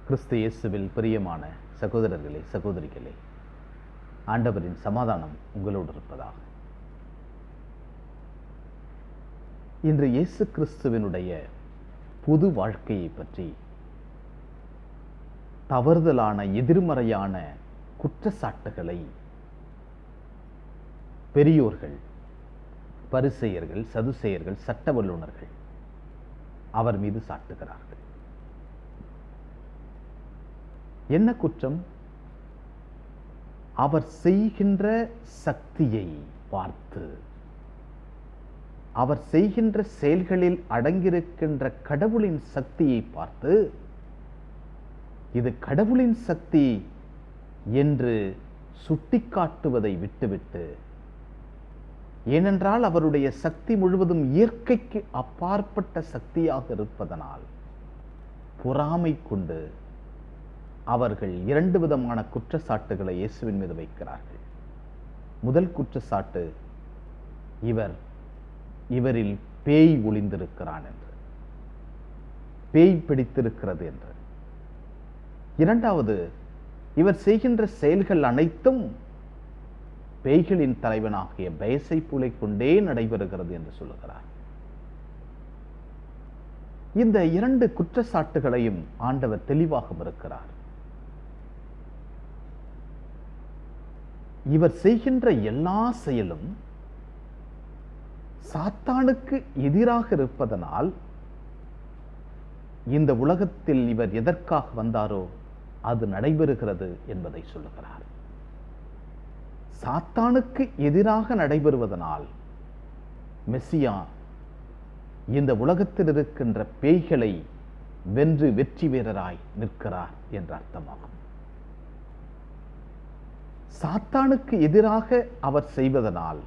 கிறிஸ்து இயேசுவில் பிரியமான சகோதரர்களே, சகோதரிகளே, ஆண்டவரின் சமாதானம் உங்களோடு இருப்பதாக. இன்று இயேசு கிறிஸ்துவினுடைய புது வாழ்க்கையை பற்றி தவறுதலான எதிர்மறையான குற்றச்சாட்டுகளை பெரியோர்கள், பரிசேயர்கள், சதுசேயர்கள், சட்ட வல்லுநர்கள் அவர் மீது சாட்டுகிறார்கள். என்ன குற்றம்? அவர் செய்கின்ற சக்தியை பார்த்து, அவர் செய்கின்ற செயல்களில் அடங்கியிருக்கின்ற கடவுளின் சக்தியை பார்த்து, இது கடவுளின் சக்தி என்று சுட்டிக்காட்டுவதை விட்டுவிட்டு, ஏனென்றால் அவருடைய சக்தி முழுவதும் இயற்கைக்கு அப்பாற்பட்ட சக்தியாக இருப்பதனால் பொறாமை கொண்டு அவர்கள் இரண்டு விதமான குற்றச்சாட்டுகளை இயேசுவின் மீது வைக்கிறார்கள். முதல் குற்றச்சாட்டு, இவரில் பேய் ஒளிந்திருக்கிறான் என்று, பேய் பிடித்திருக்கிறது என்று. இரண்டாவது, இவர் செய்கின்ற செயல்கள் அனைத்தும் பேய்களின் தலைவனாகிய பெயல்செபூலை கொண்டே நடைபெறுகிறது என்று சொல்லுகிறார். இந்த இரண்டு குற்றச்சாட்டுகளையும் ஆண்டவர் தெளிவாக மறுக்கிறார். இவர் செய்கின்ற எல்லா செயலும் சாத்தானுக்கு எதிராக இருப்பதனால் இந்த உலகத்தில் இவர் எதற்காக வந்தாரோ அது நடைபெறுகிறது என்பதை சொல்லுகிறார். சாத்தானுக்கு எதிராக நடைபெறுவதனால் மெசியா இந்த உலகத்தில் இருக்கின்ற பேய்களை வென்று வெற்றி வீரராய் நிற்கிறார் என்ற அர்த்தமாகும். சாத்தானுக்கு எதிராக அவர் செய்வதனால்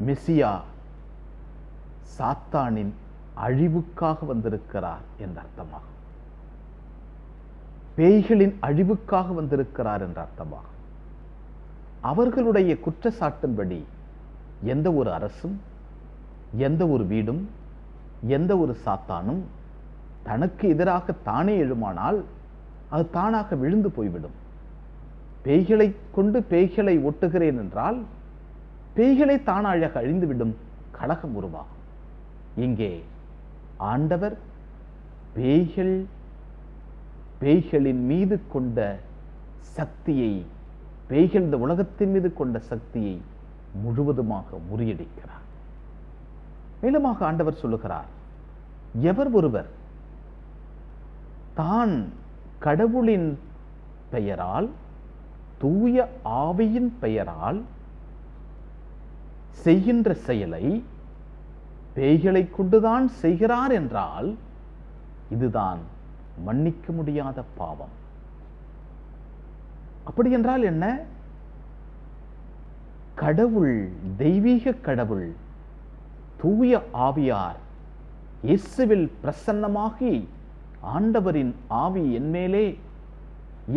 மெசியா சாத்தானின் அழிவுக்காக வந்திருக்கிறார் என்ற அர்த்தமாகும். பேய்களின் அழிவுக்காக வந்திருக்கிறார் என்ற அர்த்தமாகும். அவர்களுடைய குற்றச்சாட்டின்படி எந்த ஒரு அரசும், எந்த ஒரு வீடும், எந்த ஒரு சாத்தானும் தனக்கு எதிராக தானே எழுமானால் அது தானாக விழுந்து போய்விடும். பேய்களை கொண்டு பேய்களை ஒட்டுகிறேன் என்றால் பேய்களை தானாக அழிந்துவிடும், கலகம் உருவாகும். இங்கே ஆண்டவர் பேய்களின் மீது கொண்ட சக்தியை, பேய்கள் இந்த உலகத்தின் மீது கொண்ட சக்தியை முழுவதுமாக முறியடிக்கிறார். மேலுமாக ஆண்டவர் சொல்லுகிறார், எவர் ஒருவர் தான் கடவுளின் பெயரால், தூய ஆவியின் பெயரால் செய்கின்ற செயலை பேய்களை கொண்டுதான் செய்கிறார் என்றால் இதுதான் மன்னிக்க முடியாத பாவம். அப்படி என்றால் என்ன? கடவுள், தெய்வீக கடவுள், தூய ஆவியார் இயேசுவில் பிரசன்னமாகி ஆண்டவரின் ஆவி என்மேலே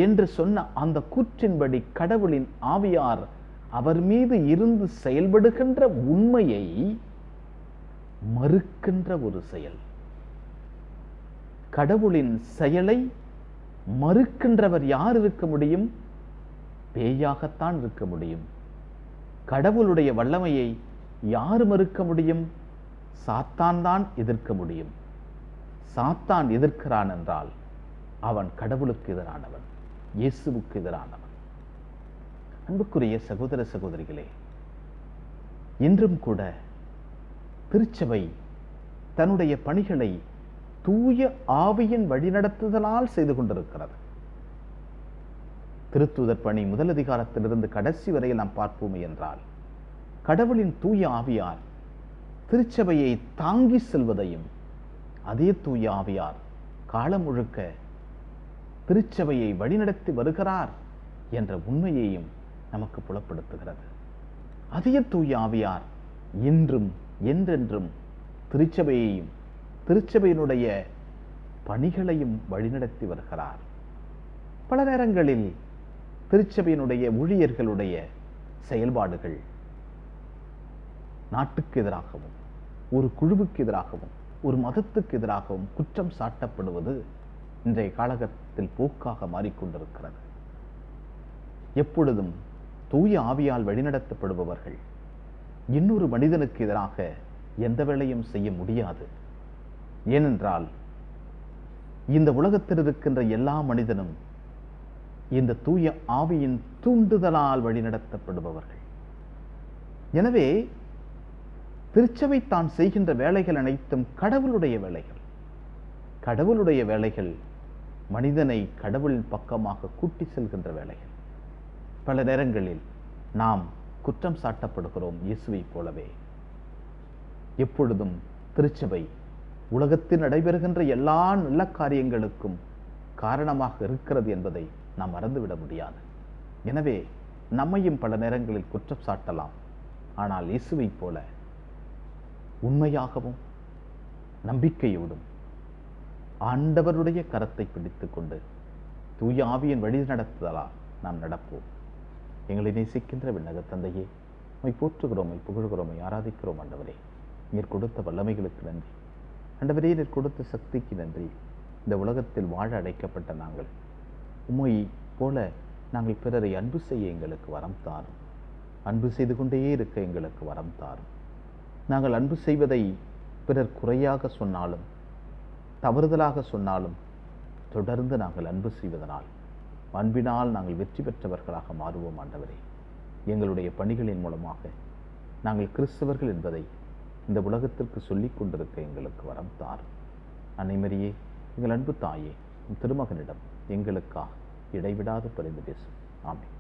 என்று சொன்ன அந்த கூற்றின்படி கடவுளின் ஆவியார் அவர் மீது இருந்து செயல்படுகின்ற உண்மையை மறுக்கின்ற ஒரு செயல். கடவுளின் செயலை மறுக்கின்றவர் யார் இருக்க முடியும்? பேயாகத்தான் இருக்க முடியும். கடவுளுடைய வல்லமையை யார் மறுக்க முடியும்? சாத்தான் தான் எதிர்க்க முடியும். சாத்தான் எதிர்க்கிறான் என்றால் அவன் கடவுளுக்கு எதிரானவன், இயேசுவுக்கு எதிரானவன். அன்புக்குரிய சகோதர சகோதரிகளே, இன்றும் கூட திருச்சபை தன்னுடைய பணிகளை தூய ஆவியின் வழிநடத்துதலால் செய்து கொண்டிருக்கிறது. திருத்தூதர் பணி முதல் அதிகாரத்திலிருந்து கடைசி வரையில் நாம் பார்ப்போமே என்றால், கடவுளின் தூய ஆவியார் திருச்சபையை தாங்கி செல்வதையும், அதே தூய ஆவியார் காலம் முழுக்க திருச்சபையை வழிநடத்தி வருகிறார் என்ற உண்மையையும் நமக்கு புலப்படுத்துகிறது. அதே தூய ஆவியார் இன்றும் என்றென்றும் திருச்சபையையும் திருச்சபையினுடைய பணிகளையும் வழிநடத்தி வருகிறார். பல நேரங்களில் திருச்சபையினுடைய ஊழியர்களுடைய செயல்பாடுகள் நாட்டுக்கு எதிராகவும், ஒரு குழுவுக்கு எதிராகவும், ஒரு மதத்துக்கு எதிராகவும் குற்றம் சாட்டப்படுவது இன்றைய காலகட்டத்தில் போக்காக மாறிக்கொண்டிருக்கிறது. எப்பொழுதும் தூய ஆவியால் வழிநடத்தப்படுபவர்கள் இன்னொரு மனிதனுக்கு எதிராக எந்த வேலையும் செய்ய முடியாது. ஏனென்றால் இந்த உலகத்தில் இருக்கின்ற எல்லா மனிதனும் இந்த தூய ஆவியின் தூண்டுதலால் வழிநடத்தப்படுபவர்கள். எனவே திருச்சபை தான் செய்கின்ற வேலைகள் அனைத்தும் கடவுளுடைய வேலைகள். கடவுளுடைய வேலைகள் மனிதனை கடவுளின் பக்கமாக கூட்டி செல்கின்ற வேலைகள். பல நேரங்களில் நாம் குற்றம் சாட்டப்படுகிறோம் இயேசுவை போலவே. எப்பொழுதும் திருச்சபை உலகத்தில் நடைபெறுகின்ற எல்லா நல்ல காரியங்களுக்கும் காரணமாக இருக்கிறது என்பதை நாம் மறந்துவிட முடியாது. எனவே நம்மையும் பல நேரங்களில் குற்றம் சாட்டலாம். ஆனால் இயேசுவை போல உண்மையாகவும் நம்பிக்கையோடும் ஆண்டவருடைய கரத்தை பிடித்துக் கொண்டு தூய ஆவியின் வழி நடத்துதலால் நாம் நடப்போம். எங்களை நேசிக்கின்ற விண்ணக தந்தையே, உம்மை போற்றுகிறோம், உம்மை புகழ்கிறோம், உம்மை ஆராதிக்கிறோம். ஆண்டவரே, நீர் கொடுத்த வல்லமைகளுக்கு நன்றி. ஆண்டவரே, நீர் கொடுத்த சக்திக்கு நன்றி. இந்த உலகத்தில் வாழ அழைக்கப்பட்ட நாங்கள் உம்மை போல நாங்கள் பிறரை அன்பு செய்ய எங்களுக்கு வரம் தாரும். அன்பு செய்து கொண்டே இருக்க எங்களுக்கு வரம் தாரும். நாங்கள் அன்பு செய்வதை பிறர் குறையாக சொன்னாலும் தவறுதலாக சொன்னாலும் தொடர்ந்து நாங்கள் அன்பு செய்வதனால் அன்பினால் நாங்கள் வெற்றி பெற்றவர்களாக மாறுவோம். ஆண்டவரே, எங்களுடைய பணிகளின் மூலமாக நாங்கள் கிறிஸ்தவர்கள் என்பதை இந்த உலகத்திற்கு சொல்லிக் கொண்டிருக்க எங்களுக்கு வரம் தாரும். அன்னை மரியே, எங்கள் அன்பு தாயே, திருமகனிடம் எங்களுக்காக இடைவிடாது பரிந்து பேசும். ஆமென்.